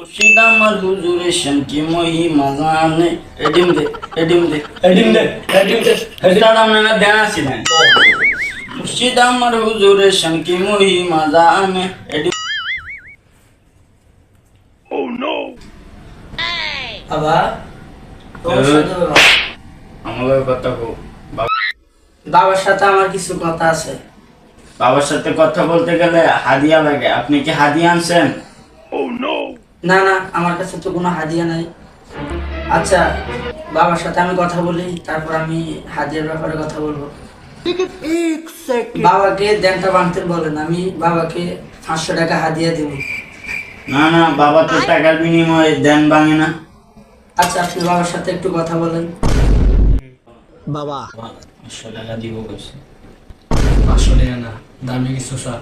মুর্শিদ আমার হুজুরের শানকি মহিমা জানে এডিম দে দাম না দেন আসিলেন মুর্শিদ আমার হুজুরের শানকি মহিমা জানে এডিম বাবা তোমার সাথে আমার কথা কো বাবার সাথে আমার কিছু কথা আছে। বাবার সাথে কথা বলতে গেলে হাদিয়া লাগে, আপনি কি হাদিয়া আনছেন? না না, আমার কাছে তো কোনো হাদিয়া নাই। আচ্ছা, বাবার সাথে আমি কথা বলি, তারপর আমি হাদিয়ার ব্যাপারে কথা বলবো। বাবাকে দেনটা ভাঙতে বলেন, আমি বাবাকে 500 টাকা হাদিয়া দিব। না না, বাবা তো টাকার বিনিময়ে দেন ভাঙে না। আচ্ছা, আপনি বাবার সাথে একটু কথা বলেন। বাবা 500 টাকা দিব কইছে। আসলে না, দামি কিছু স্যার।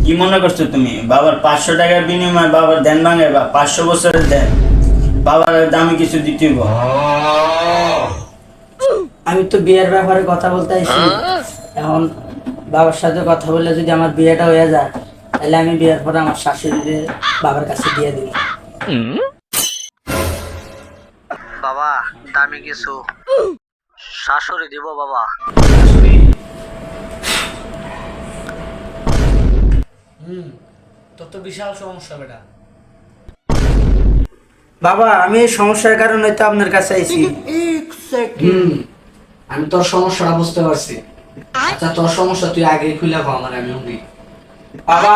কি মনে করছো তুমি বাবার 500 টাকার বিনিময়ে বাবার দেন ভাঙে বা 500 বছরের দেন? বাবার দামি কিছু দিতে হইব। আমি তো বিয়ের ব্যাপারে কথা বলতে আইছি। এখন বাবার সাথে কথা বললে যদি আমার বিয়েটা হয়ে যায়, তাহলে আমি বিয়ের পরে আমার শাশুড়িকে বাবার কাছে দিয়ে দিব। বাবা দামি কিছু শাশুড়ি দিব বাবা। তোর তো বিশাল সমস্যা বেটা। বাবা আমি এই সমস্যার কারণে তো আপনার কাছে আইছি। আমি তোর সমস্যাটা বুঝতে পারছি। আচ্ছা তোর সমস্যা তুই আগে খুলে কো আমার, আমি শুনি। বাবা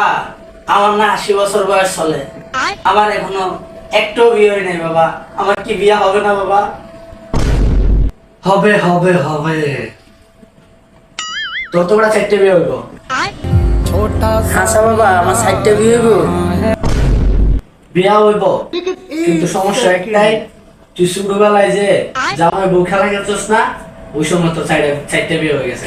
আমার না 80 বছর বয়স চলে, আমার এখনো একটু বিয়ে হয় নাই বাবা। আমার কি বিয়ে হবে না বাবা? হবে হবে হবে, তোর তো বড় 4টে বিয়ে হইব। আচ্ছা বাবা, আমার 4টে বিয়ে হইব, বিয়া হইব, কিন্তু সমস্যা একটাই, তুই ছোটবেলায় যে জামাই বউ খেলা গেছিস না, ওই সময় তো 4টে বিয়ে হয়ে গেছে।